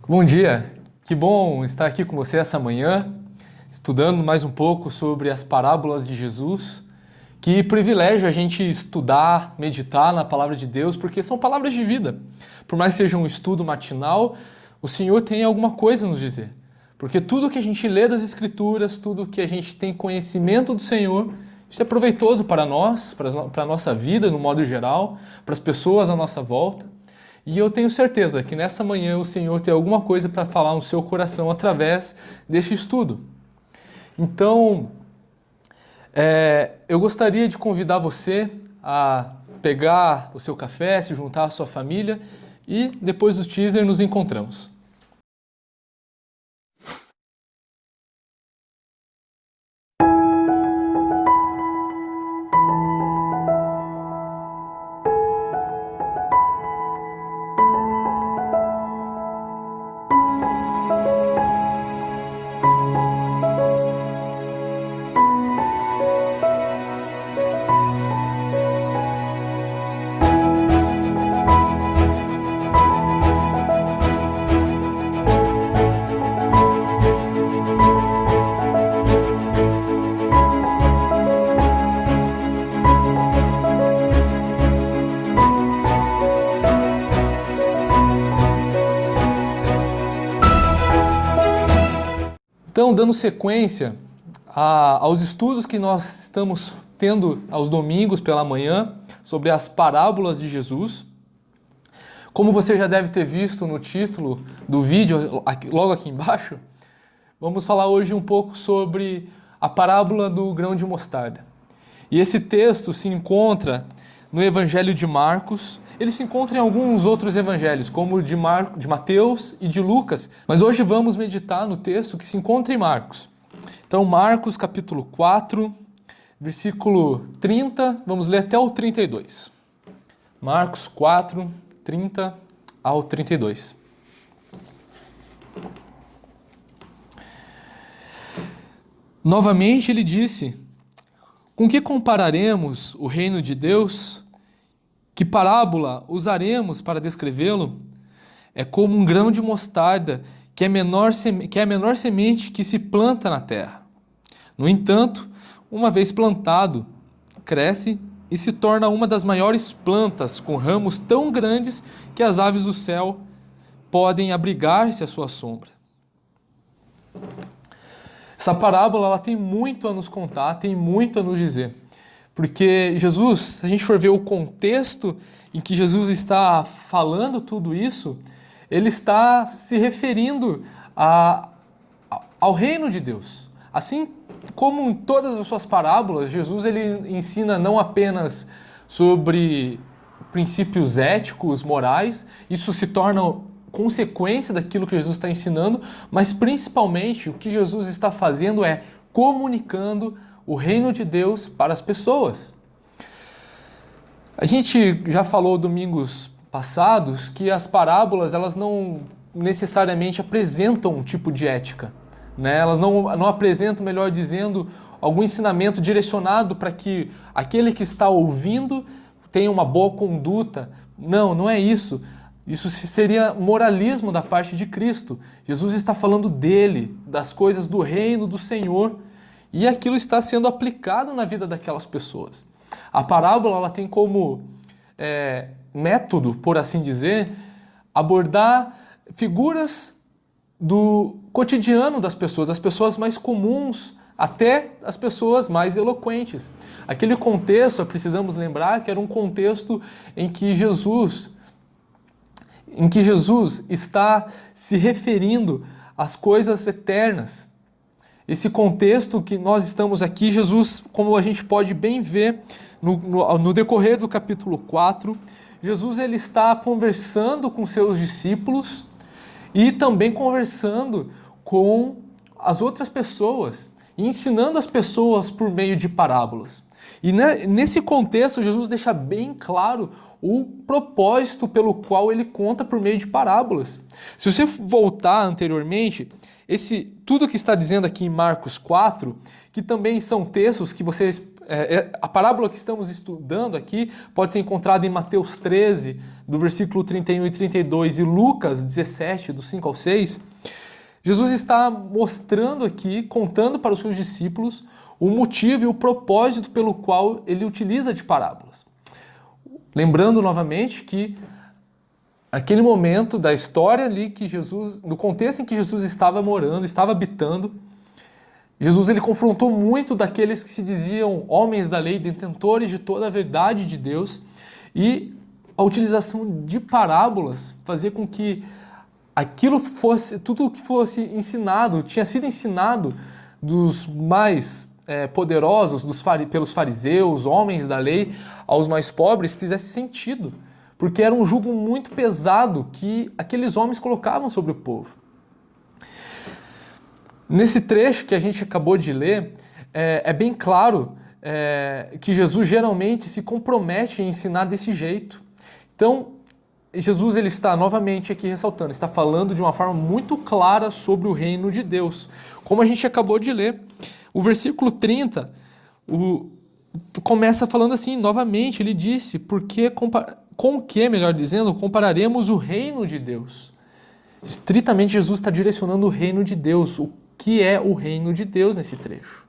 Bom dia, que bom estar aqui com você essa manhã, estudando mais um pouco sobre as parábolas de Jesus. Que privilégio a gente estudar, meditar na palavra de Deus, porque são palavras de vida. Por mais que seja um estudo matinal, o Senhor tem alguma coisa a nos dizer. Porque tudo que a gente lê das Escrituras, tudo que a gente tem conhecimento do Senhor, isso é proveitoso para nós, para a nossa vida no modo geral, para as pessoas à nossa volta. E eu tenho certeza que nessa manhã o Senhor tem alguma coisa para falar no seu coração através deste estudo. Então, eu gostaria de convidar você a pegar o seu café, se juntar à sua família e depois do teaser nos encontramos. Então, dando sequência aos estudos que nós estamos tendo aos domingos pela manhã sobre as parábolas de Jesus, como você já deve ter visto no título do vídeo, logo aqui embaixo, vamos falar hoje um pouco sobre a parábola do grão de mostarda. E esse texto se encontra no Evangelho de Marcos. Ele se encontra em alguns outros evangelhos, como o de Mateus e de Lucas, mas hoje vamos meditar no texto que se encontra em Marcos. Então, Marcos capítulo 4, versículo 30, vamos ler até o 32. Marcos 4, 30 ao 32. Novamente ele disse: com que compararemos o reino de Deus? Que parábola usaremos para descrevê-lo? É como um grão de mostarda, que é a menor semente que se planta na terra. No entanto, uma vez plantado, cresce e se torna uma das maiores plantas, com ramos tão grandes que as aves do céu podem abrigar-se à sua sombra. Essa parábola ela tem muito a nos contar, tem muito a nos dizer. Porque Jesus, se a gente for ver o contexto em que Jesus está falando tudo isso, ele está se referindo ao reino de Deus. Assim como em todas as suas parábolas, Jesus ele ensina não apenas sobre princípios éticos, morais, isso se torna consequência daquilo que Jesus está ensinando, mas principalmente o que Jesus está fazendo é comunicando o reino de Deus para as pessoas. A gente já falou domingos passados que as parábolas elas não necessariamente apresentam um tipo de ética, né? Elas não apresentam, melhor dizendo, algum ensinamento direcionado para que aquele que está ouvindo tenha uma boa conduta. Não é isso. Isso seria moralismo da parte de Cristo. Jesus está falando dele, das coisas do reino do Senhor, e aquilo está sendo aplicado na vida daquelas pessoas. A parábola ela tem como método, por assim dizer, abordar figuras do cotidiano das pessoas mais comuns, até as pessoas mais eloquentes. Aquele contexto, precisamos lembrar que era um contexto em que Jesus está se referindo às coisas eternas. Esse contexto que nós estamos aqui, Jesus, como a gente pode bem ver no decorrer do capítulo 4, Jesus ele está conversando com seus discípulos e também conversando com as outras pessoas, e ensinando as pessoas por meio de parábolas. E nesse contexto, Jesus deixa bem claro o propósito pelo qual ele conta por meio de parábolas. Se você voltar anteriormente, tudo que está dizendo aqui em Marcos 4, que também são textos que você A parábola que estamos estudando aqui pode ser encontrada em Mateus 13, do versículo 31 e 32, e Lucas 17, do 5 ao 6. Jesus está mostrando aqui, contando para os seus discípulos, o motivo e o propósito pelo qual ele utiliza de parábolas. Lembrando novamente que aquele momento da história ali que Jesus, no contexto em que Jesus estava morando, estava habitando, Jesus ele confrontou muito daqueles que se diziam homens da lei, detentores de toda a verdade de Deus, e a utilização de parábolas fazia com que aquilo fosse, tudo o que fosse ensinado, tinha sido ensinado dos mais poderosos, pelos fariseus, homens da lei, aos mais pobres, fizesse sentido, porque era um jugo muito pesado que aqueles homens colocavam sobre o povo. Nesse trecho que a gente acabou de ler, é bem claro que Jesus geralmente se compromete em ensinar desse jeito. Então, Jesus ele está novamente aqui ressaltando, está falando de uma forma muito clara sobre o reino de Deus. Como a gente acabou de ler, o versículo 30 começa falando assim, novamente, ele disse, com o que, melhor dizendo, compararemos o reino de Deus? Estritamente, Jesus está direcionando o reino de Deus, o que é o reino de Deus nesse trecho.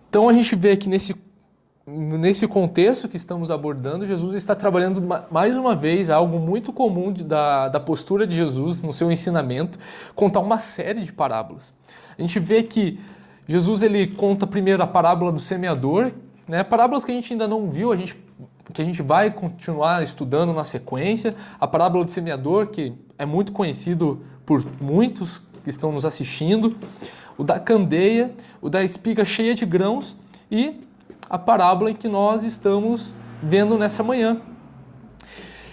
Então a gente vê que nesse contexto que estamos abordando, Jesus está trabalhando mais uma vez algo muito comum da postura de Jesus no seu ensinamento, contar uma série de parábolas. A gente vê que Jesus ele conta primeiro a parábola do semeador, né? Parábolas que a gente ainda não viu, que a gente vai continuar estudando na sequência. A parábola do semeador, que é muito conhecido por muitos que estão nos assistindo, o da candeia, o da espiga cheia de grãos e a parábola em que nós estamos vendo nessa manhã.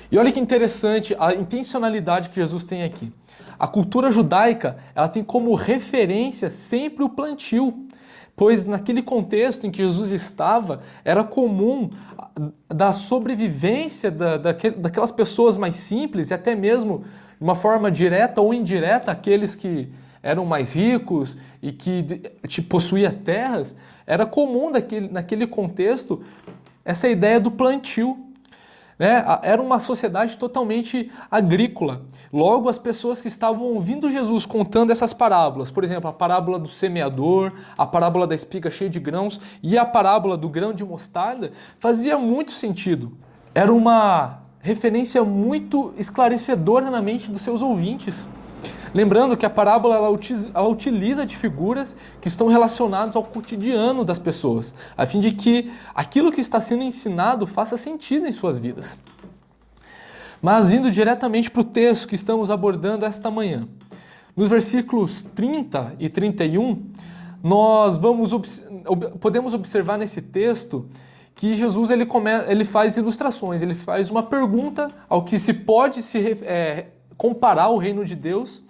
E olha que interessante a intencionalidade que Jesus tem aqui. A cultura judaica, ela tem como referência sempre o plantio, pois naquele contexto em que Jesus estava, era comum da sobrevivência daquelas pessoas mais simples, e até mesmo de uma forma direta ou indireta, aqueles que eram mais ricos e que possuíam terras, era comum naquele contexto essa ideia do plantio. Né? Era uma sociedade totalmente agrícola. Logo, as pessoas que estavam ouvindo Jesus contando essas parábolas, por exemplo, a parábola do semeador, a parábola da espiga cheia de grãos e a parábola do grão de mostarda, fazia muito sentido. Era uma referência muito esclarecedora na mente dos seus ouvintes. Lembrando que a parábola ela utiliza de figuras que estão relacionadas ao cotidiano das pessoas, a fim de que aquilo que está sendo ensinado faça sentido em suas vidas. Mas indo diretamente para o texto que estamos abordando esta manhã, nos versículos 30 e 31, nós podemos observar nesse texto que Jesus ele faz ilustrações, ele faz uma pergunta ao que se pode comparar o reino de Deus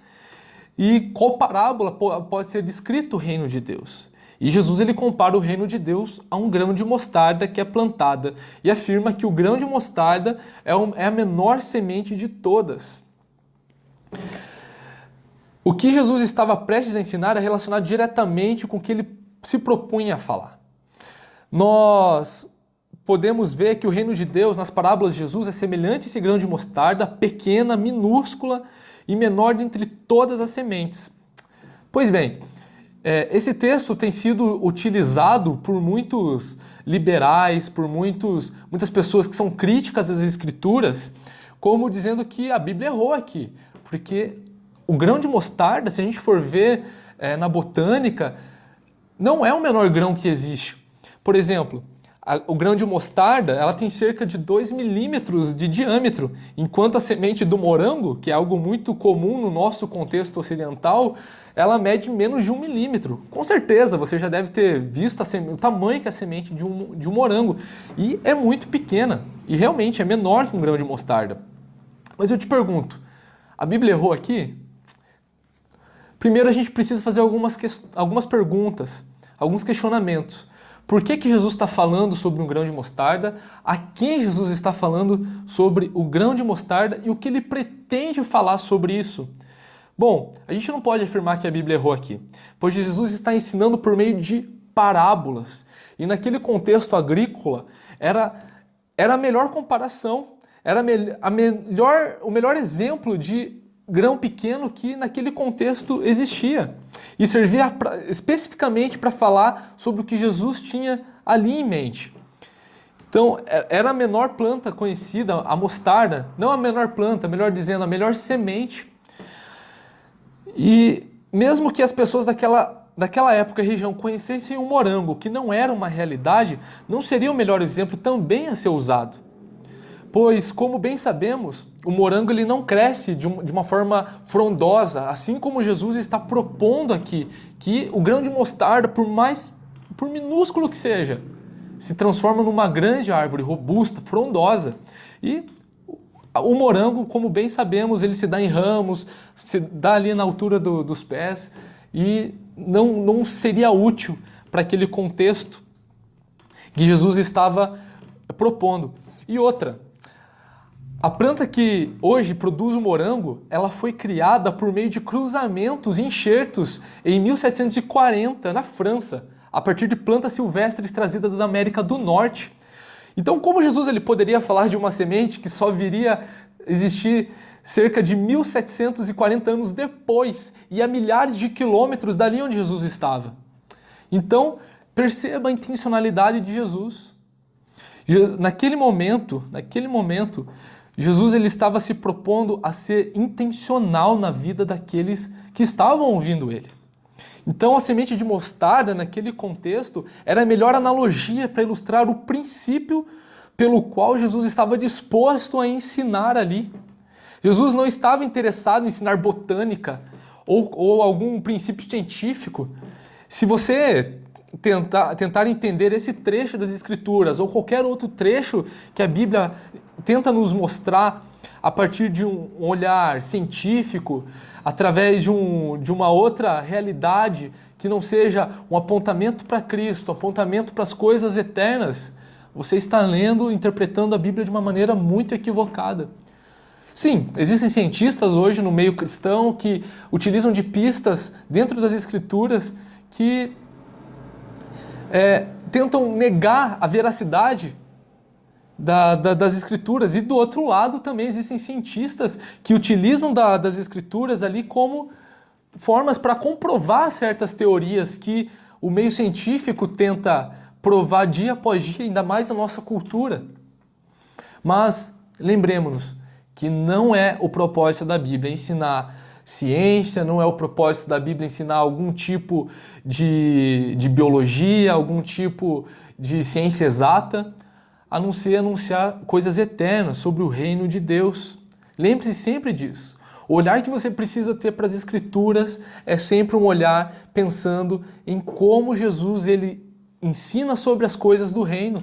e qual parábola pode ser descrito o reino de Deus. E Jesus ele compara o reino de Deus a um grão de mostarda que é plantada e afirma que o grão de mostarda é a menor semente de todas. O que Jesus estava prestes a ensinar é relacionado diretamente com o que ele se propunha a falar. Nós podemos ver que o reino de Deus, nas parábolas de Jesus, é semelhante a esse grão de mostarda, pequena, minúscula e menor dentre todas as sementes. Pois bem, esse texto tem sido utilizado por muitos liberais, por muitas pessoas que são críticas às Escrituras, como dizendo que a Bíblia errou aqui, porque o grão de mostarda, se a gente for ver na botânica, não é o menor grão que existe. Por exemplo, o grão de mostarda ela tem cerca de 2 milímetros de diâmetro, enquanto a semente do morango, que é algo muito comum no nosso contexto ocidental, ela mede menos de 1 milímetro. Com certeza, você já deve ter visto o tamanho que é a semente de um morango. E é muito pequena, e realmente é menor que um grão de mostarda. Mas eu te pergunto, a Bíblia errou aqui? Primeiro a gente precisa fazer algumas perguntas, alguns questionamentos. Por que Jesus está falando sobre um grão de mostarda? A quem Jesus está falando sobre o grão de mostarda e o que ele pretende falar sobre isso? Bom, a gente não pode afirmar que a Bíblia errou aqui, pois Jesus está ensinando por meio de parábolas. E naquele contexto agrícola, era a melhor comparação, era o melhor exemplo de grão pequeno que naquele contexto existia. E servia especificamente para falar sobre o que Jesus tinha ali em mente. Então, era a menor planta conhecida, a mostarda, não a menor planta, melhor dizendo, a melhor semente. E mesmo que as pessoas daquela época e região conhecessem o morango, que não era uma realidade, não seria o melhor exemplo também a ser usado. Pois, como bem sabemos, o morango ele não cresce de uma forma frondosa, assim como Jesus está propondo aqui, que o grão de mostarda, por minúsculo que seja, se transforma numa grande árvore robusta, frondosa. E o morango, como bem sabemos, ele se dá em ramos, se dá ali na altura dos pés e não seria útil para aquele contexto que Jesus estava propondo. E outra, a planta que hoje produz o morango, ela foi criada por meio de cruzamentos e enxertos em 1740 na França, a partir de plantas silvestres trazidas da América do Norte. Então, como Jesus ele poderia falar de uma semente que só viria existir cerca de 1740 anos depois e a milhares de quilômetros dali onde Jesus estava? Então, perceba a intencionalidade de Jesus. Naquele momento, Jesus ele estava se propondo a ser intencional na vida daqueles que estavam ouvindo ele. Então a semente de mostarda, naquele contexto, era a melhor analogia para ilustrar o princípio pelo qual Jesus estava disposto a ensinar ali. Jesus não estava interessado em ensinar botânica ou algum princípio científico. Se você tentar entender esse trecho das Escrituras ou qualquer outro trecho que a Bíblia tenta nos mostrar a partir de um olhar científico, através de uma outra realidade que não seja um apontamento para Cristo, um apontamento para as coisas eternas, você está lendo, interpretando a Bíblia de uma maneira muito equivocada. Sim, existem cientistas hoje no meio cristão que utilizam de pistas dentro das Escrituras que tentam negar a veracidade das Escrituras. E do outro lado também existem cientistas que utilizam das Escrituras ali como formas para comprovar certas teorias que o meio científico tenta provar dia após dia, ainda mais na nossa cultura. Mas lembremos-nos que não é o propósito da Bíblia ensinar ciência, não é o propósito da Bíblia ensinar algum tipo de biologia, algum tipo de ciência exata, a não ser anunciar coisas eternas sobre o reino de Deus. Lembre-se sempre disso. O olhar que você precisa ter para as Escrituras é sempre um olhar pensando em como Jesus ele ensina sobre as coisas do reino,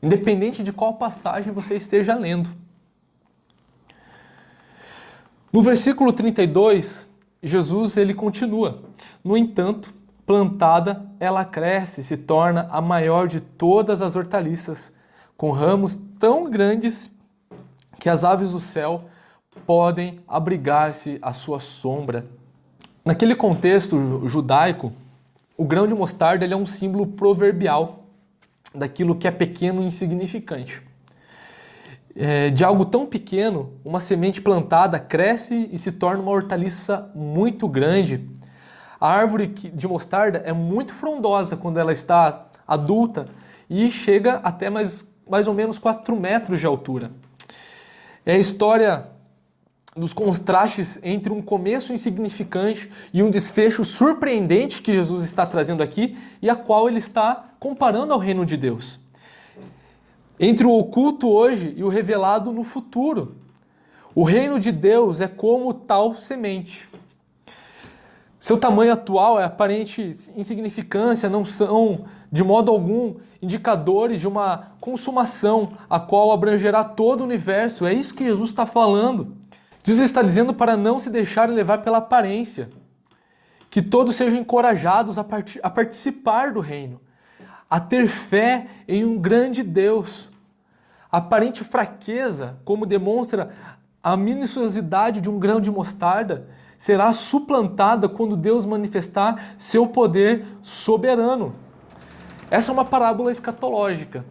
independente de qual passagem você esteja lendo. No versículo 32, Jesus ele continua. No entanto, plantada, ela cresce e se torna a maior de todas as hortaliças, com ramos tão grandes que as aves do céu podem abrigar-se à sua sombra. Naquele contexto judaico, o grão de mostarda ele é um símbolo proverbial daquilo que é pequeno e insignificante. De algo tão pequeno, uma semente plantada cresce e se torna uma hortaliça muito grande. A árvore de mostarda é muito frondosa quando ela está adulta e chega até mais ou menos 4 metros de altura. É a história dos contrastes entre um começo insignificante e um desfecho surpreendente que Jesus está trazendo aqui e a qual ele está comparando ao reino de Deus. Entre o oculto hoje e o revelado no futuro. O reino de Deus é como tal semente. Seu tamanho atual é aparente insignificância, não são, de modo algum, indicadores de uma consumação a qual abrangerá todo o universo. É isso que Jesus está falando. Jesus está dizendo para não se deixarem levar pela aparência. Que todos sejam encorajados a participar do reino, a ter fé em um grande Deus. A aparente fraqueza, como demonstra a minuciosidade de um grão de mostarda, será suplantada quando Deus manifestar seu poder soberano. Essa é uma parábola escatológica,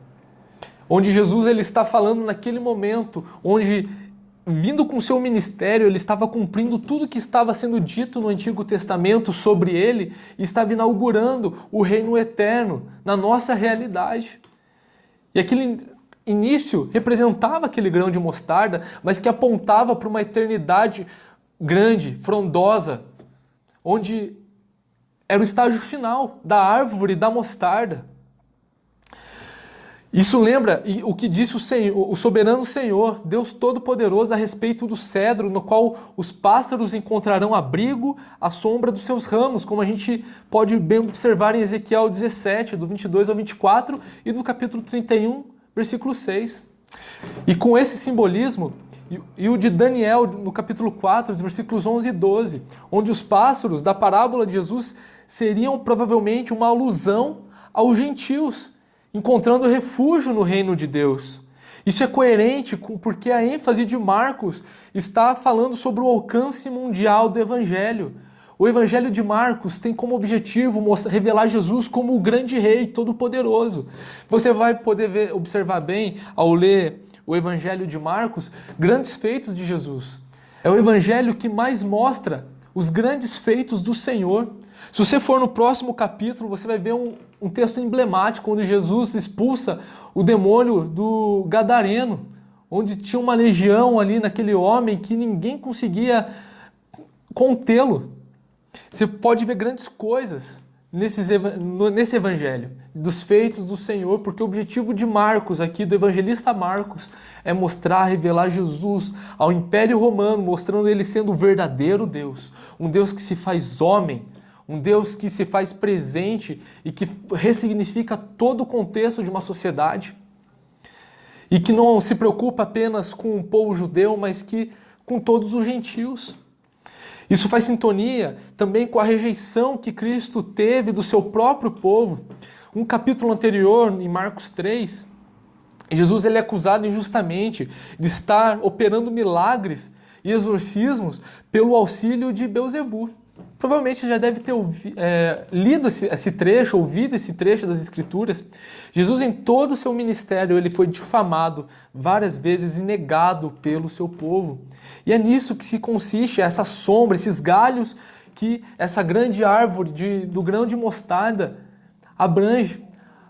onde Jesus ele está falando naquele momento, onde, vindo com o seu ministério, ele estava cumprindo tudo que estava sendo dito no Antigo Testamento sobre ele e estava inaugurando o reino eterno na nossa realidade. E aquele início representava aquele grão de mostarda, mas que apontava para uma eternidade grande, frondosa, onde era o estágio final da árvore da mostarda. Isso lembra o que disse o soberano Senhor, Deus Todo-Poderoso, a respeito do cedro, no qual os pássaros encontrarão abrigo à sombra dos seus ramos, como a gente pode bem observar em Ezequiel 17, do 22 ao 24, e no capítulo 31, versículo 6. E com esse simbolismo, e o de Daniel, no capítulo 4, os versículos 11 e 12, onde os pássaros da parábola de Jesus seriam provavelmente uma alusão aos gentios, encontrando refúgio no reino de Deus. Isso é coerente porque a ênfase de Marcos está falando sobre o alcance mundial do Evangelho. O Evangelho de Marcos tem como objetivo revelar Jesus como o grande rei todo-poderoso. Você vai poder observar bem, ao ler o Evangelho de Marcos, grandes feitos de Jesus. É o Evangelho que mais mostra os grandes feitos do Senhor. Se você for no próximo capítulo, você vai ver um texto emblemático onde Jesus expulsa o demônio do Gadareno, onde tinha uma legião ali naquele homem que ninguém conseguia contê-lo. Você pode ver grandes coisas nesse evangelho, dos feitos do Senhor, porque o objetivo de Marcos, aqui do evangelista Marcos, é mostrar, revelar Jesus ao Império Romano, mostrando ele sendo o verdadeiro Deus, um Deus que se faz homem, um Deus que se faz presente e que ressignifica todo o contexto de uma sociedade e que não se preocupa apenas com o povo judeu, mas que com todos os gentios. Isso faz sintonia também com a rejeição que Cristo teve do seu próprio povo. Um capítulo anterior, em Marcos 3, Jesus ele é acusado injustamente de estar operando milagres e exorcismos pelo auxílio de Beelzebul. Provavelmente já deve ter lido esse trecho, ouvido esse trecho das Escrituras. Jesus, em todo o seu ministério, ele foi difamado várias vezes e negado pelo seu povo. E é nisso que se consiste essa sombra, esses galhos que essa grande árvore do grão de mostarda abrange,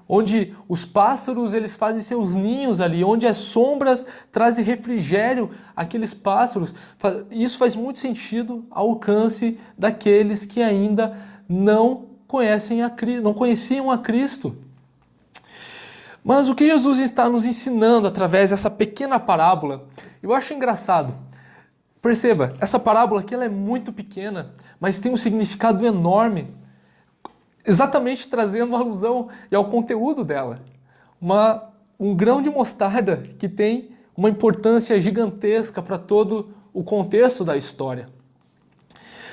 onde os pássaros eles fazem seus ninhos ali, onde as sombras trazem refrigério àqueles pássaros. Isso faz muito sentido ao alcance daqueles que ainda não conheciam a Cristo. Mas o que Jesus está nos ensinando através dessa pequena parábola, eu acho engraçado. Perceba, essa parábola aqui ela é muito pequena, mas tem um significado enorme. Exatamente trazendo alusão ao conteúdo dela. Um grão de mostarda que tem uma importância gigantesca para todo o contexto da história.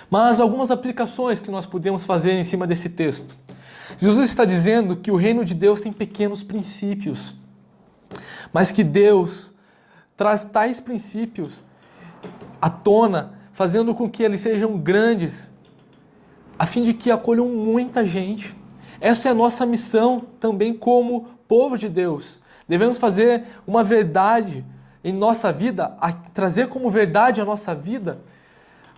Mas algumas aplicações que nós podemos fazer em cima desse texto. Jesus está dizendo que o reino de Deus tem pequenos princípios, mas que Deus traz tais princípios à tona, fazendo com que eles sejam grandes, a fim de que acolham muita gente. Essa é a nossa missão também como povo de Deus. Devemos fazer uma verdade em nossa vida, trazer como verdade a nossa vida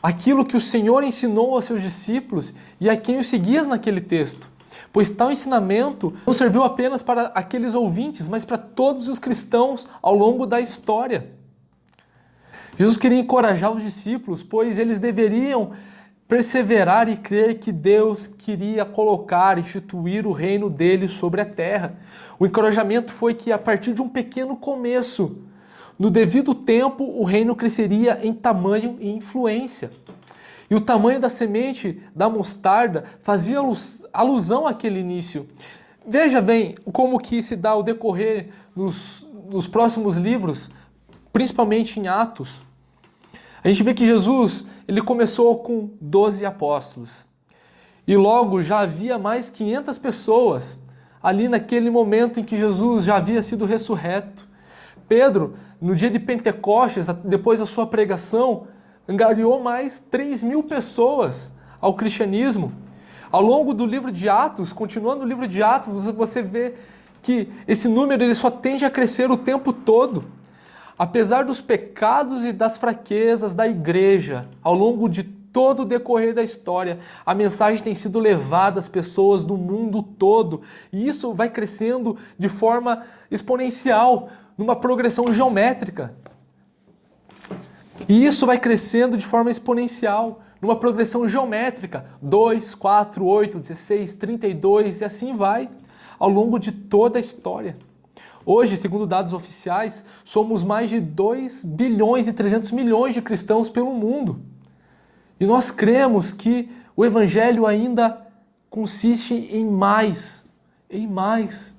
aquilo que o Senhor ensinou aos seus discípulos e a quem os seguia naquele texto. Pois tal ensinamento não serviu apenas para aqueles ouvintes, mas para todos os cristãos ao longo da história. Jesus queria encorajar os discípulos, pois eles deveriam perseverar e crer que Deus queria instituir o reino dele sobre a terra. O encorajamento foi que a partir de um pequeno começo, no devido tempo, o reino cresceria em tamanho e influência. E o tamanho da semente da mostarda fazia alusão àquele início. Veja bem como que se dá o decorrer dos próximos livros, principalmente em Atos. A gente vê que Jesus ele começou com 12 apóstolos. E logo já havia mais 500 pessoas ali naquele momento em que Jesus já havia sido ressurreto. Pedro, no dia de Pentecostes, depois da sua pregação, angariou mais 3.000 pessoas ao cristianismo. Ao longo do livro de Atos, continuando o livro de Atos, você vê que esse número ele só tende a crescer o tempo todo. Apesar dos pecados e das fraquezas da igreja, ao longo de todo o decorrer da história, a mensagem tem sido levada às pessoas do mundo todo. E isso vai crescendo de forma exponencial, numa progressão geométrica. E isso vai crescendo de forma exponencial, numa progressão geométrica. 2, 4, 8, 16, 32 e assim vai, ao longo de toda a história. Hoje, segundo dados oficiais, somos mais de 2 bilhões e 300 milhões de cristãos pelo mundo. E nós cremos que o Evangelho ainda consiste em mais, em mais.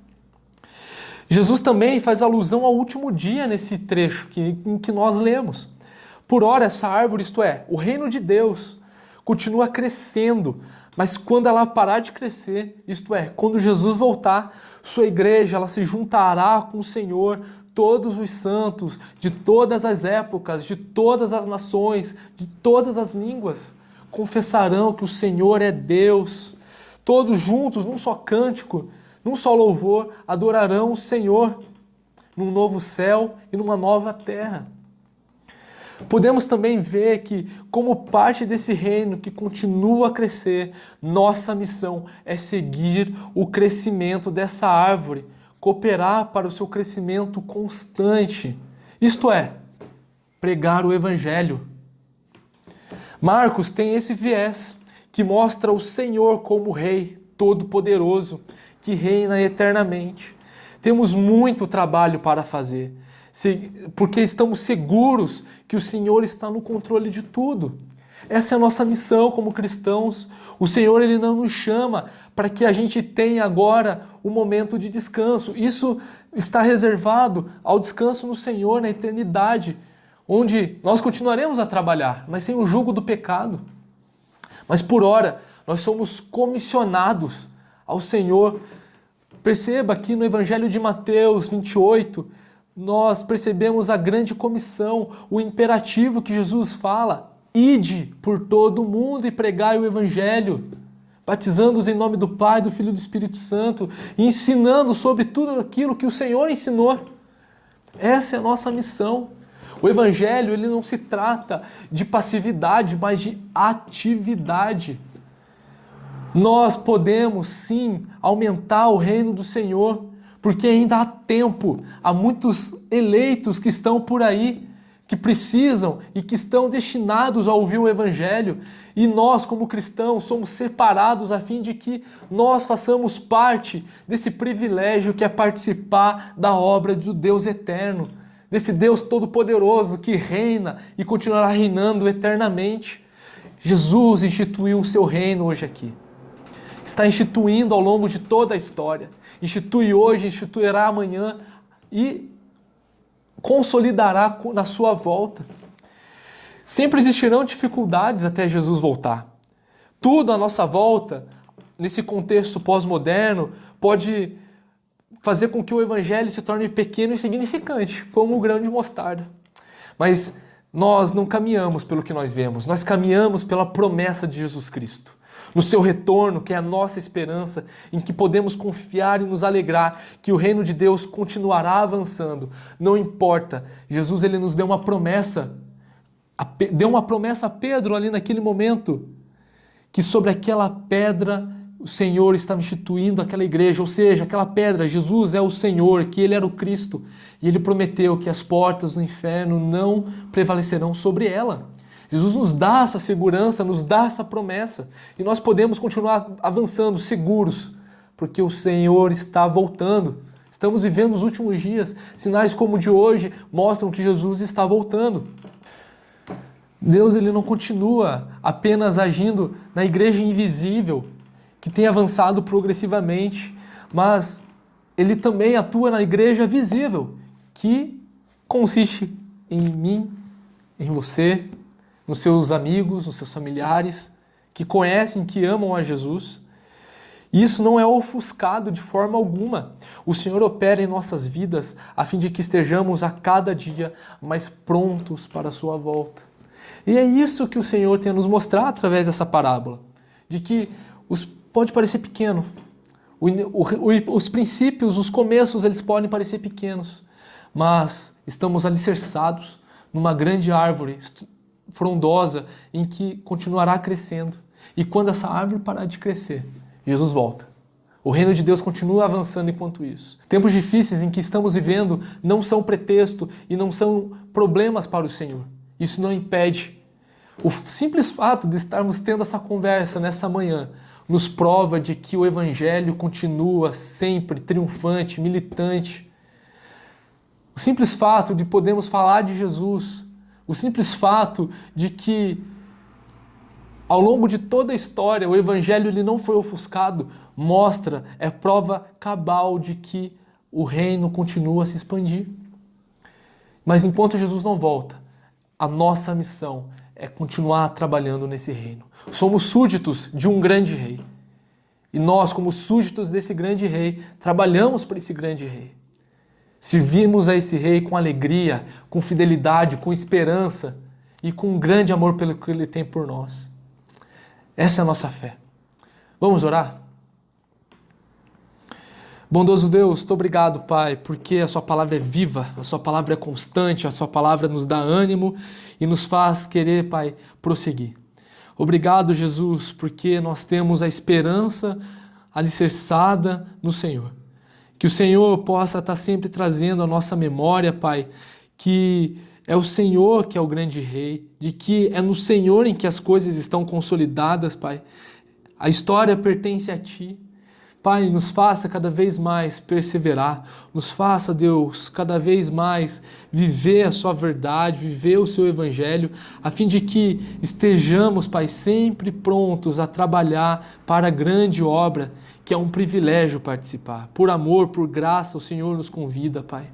Jesus também faz alusão ao último dia nesse trecho em que nós lemos. Por ora, essa árvore, isto é, o reino de Deus, continua crescendo, mas quando ela parar de crescer, isto é, quando Jesus voltar, sua igreja ela se juntará com o Senhor, todos os santos, de todas as épocas, de todas as nações, de todas as línguas, confessarão que o Senhor é Deus. Todos juntos, num só cântico, num só louvor, adorarão o Senhor, num novo céu e numa nova terra. Podemos também ver que, como parte desse reino que continua a crescer, nossa missão é seguir o crescimento dessa árvore, cooperar para o seu crescimento constante. Isto é, pregar o Evangelho. Marcos tem esse viés que mostra o Senhor como Rei Todo-Poderoso, que reina eternamente. Temos muito trabalho para fazer, porque estamos seguros que o Senhor está no controle de tudo. Essa é a nossa missão como cristãos. O Senhor ele não nos chama para que a gente tenha agora um momento de descanso. Isso está reservado ao descanso no Senhor na eternidade, onde nós continuaremos a trabalhar, mas sem o jugo do pecado. Mas por ora, nós somos comissionados ao Senhor. Perceba aqui no Evangelho de Mateus 28, nós percebemos a grande comissão, o imperativo que Jesus fala: ide por todo o mundo e pregai o Evangelho, batizando-os em nome do Pai, do Filho e do Espírito Santo, e ensinando sobre tudo aquilo que o Senhor ensinou. Essa é a nossa missão. O Evangelho ele não se trata de passividade, mas de atividade. Nós podemos sim aumentar o reino do Senhor, porque ainda há tempo, há muitos eleitos que estão por aí, que precisam e que estão destinados a ouvir o Evangelho, e nós, como cristãos, somos separados a fim de que nós façamos parte desse privilégio que é participar da obra do Deus eterno, desse Deus todo-poderoso que reina e continuará reinando eternamente. Jesus instituiu o seu reino hoje aqui. Está instituindo ao longo de toda a história. Institui hoje, instituirá amanhã e consolidará na sua volta. Sempre existirão dificuldades até Jesus voltar. Tudo à nossa volta, nesse contexto pós-moderno, pode fazer com que o Evangelho se torne pequeno e insignificante, como um grão de mostarda. Mas nós não caminhamos pelo que nós vemos, nós caminhamos pela promessa de Jesus Cristo. No seu retorno, que é a nossa esperança, em que podemos confiar e nos alegrar que o reino de Deus continuará avançando. Não importa, Jesus ele nos deu uma promessa, deu uma promessa a Pedro ali naquele momento, que sobre aquela pedra o Senhor estava instituindo aquela igreja, ou seja, aquela pedra, Jesus é o Senhor, que Ele era o Cristo, e Ele prometeu que as portas do inferno não prevalecerão sobre ela. Jesus nos dá essa segurança, nos dá essa promessa, e nós podemos continuar avançando seguros, porque o Senhor está voltando. Estamos vivendo os últimos dias, sinais como o de hoje mostram que Jesus está voltando. Deus ele não continua apenas agindo na igreja invisível, que tem avançado progressivamente, mas Ele também atua na igreja visível, que consiste em mim, em você, nos seus amigos, nos seus familiares, que conhecem, que amam a Jesus. E isso não é ofuscado de forma alguma. O Senhor opera em nossas vidas a fim de que estejamos a cada dia mais prontos para a sua volta. E é isso que o Senhor tem a nos mostrar através dessa parábola, de que os pode parecer pequeno. Os princípios, os começos, eles podem parecer pequenos, mas estamos alicerçados numa grande árvore frondosa em que continuará crescendo. E quando essa árvore parar de crescer, Jesus volta. O reino de Deus continua avançando enquanto isso. Tempos difíceis em que estamos vivendo não são pretexto e não são problemas para o Senhor. Isso não impede. O simples fato de estarmos tendo essa conversa nessa manhã nos prova de que o Evangelho continua sempre triunfante, militante. O simples fato de podermos falar de Jesus, o simples fato de que ao longo de toda a história o Evangelho ele não foi ofuscado, mostra, é prova cabal de que o reino continua a se expandir. Mas enquanto Jesus não volta, a nossa missão é continuar trabalhando nesse reino. Somos súditos de um grande rei. E nós, como súditos desse grande rei, trabalhamos para esse grande rei. Servimos a esse rei com alegria, com fidelidade, com esperança e com um grande amor pelo que ele tem por nós. Essa é a nossa fé. Vamos orar? Bondoso Deus, muito obrigado, Pai, porque a Sua palavra é viva, a Sua palavra é constante, a Sua palavra nos dá ânimo e nos faz querer, Pai, prosseguir. Obrigado, Jesus, porque nós temos a esperança alicerçada no Senhor. Que o Senhor possa estar sempre trazendo à nossa memória, Pai, que é o Senhor que é o grande rei, de que é no Senhor em que as coisas estão consolidadas, Pai. A história pertence a Ti. Pai, nos faça cada vez mais perseverar, nos faça, Deus, cada vez mais viver a Sua verdade, viver o Seu Evangelho, a fim de que estejamos, Pai, sempre prontos a trabalhar para a grande obra, que é um privilégio participar. Por amor, por graça, o Senhor nos convida, Pai.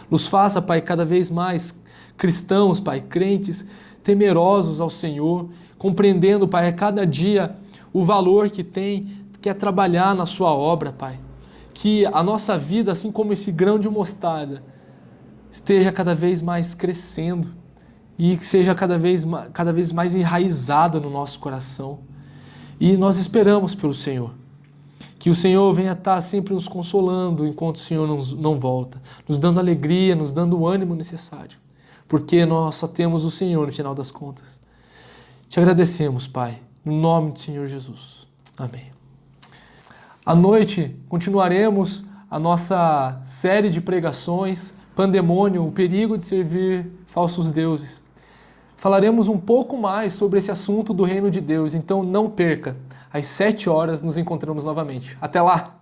Nos faça, Pai, cada vez mais cristãos, Pai, crentes, temerosos ao Senhor, compreendendo, Pai, a cada dia o valor que tem, que é trabalhar na Sua obra, Pai. Que a nossa vida, assim como esse grão de mostarda, esteja cada vez mais crescendo e que seja cada vez mais enraizada no nosso coração. E nós esperamos pelo Senhor. Que o Senhor venha estar sempre nos consolando enquanto o Senhor não volta, nos dando alegria, nos dando o ânimo necessário, porque nós só temos o Senhor no final das contas. Te agradecemos, Pai, no nome do Senhor Jesus. Amém. À noite, continuaremos a nossa série de pregações, Pandemônio, o perigo de servir falsos deuses. Falaremos um pouco mais sobre esse assunto do reino de Deus, então não perca. Às 7 horas nos encontramos novamente. Até lá!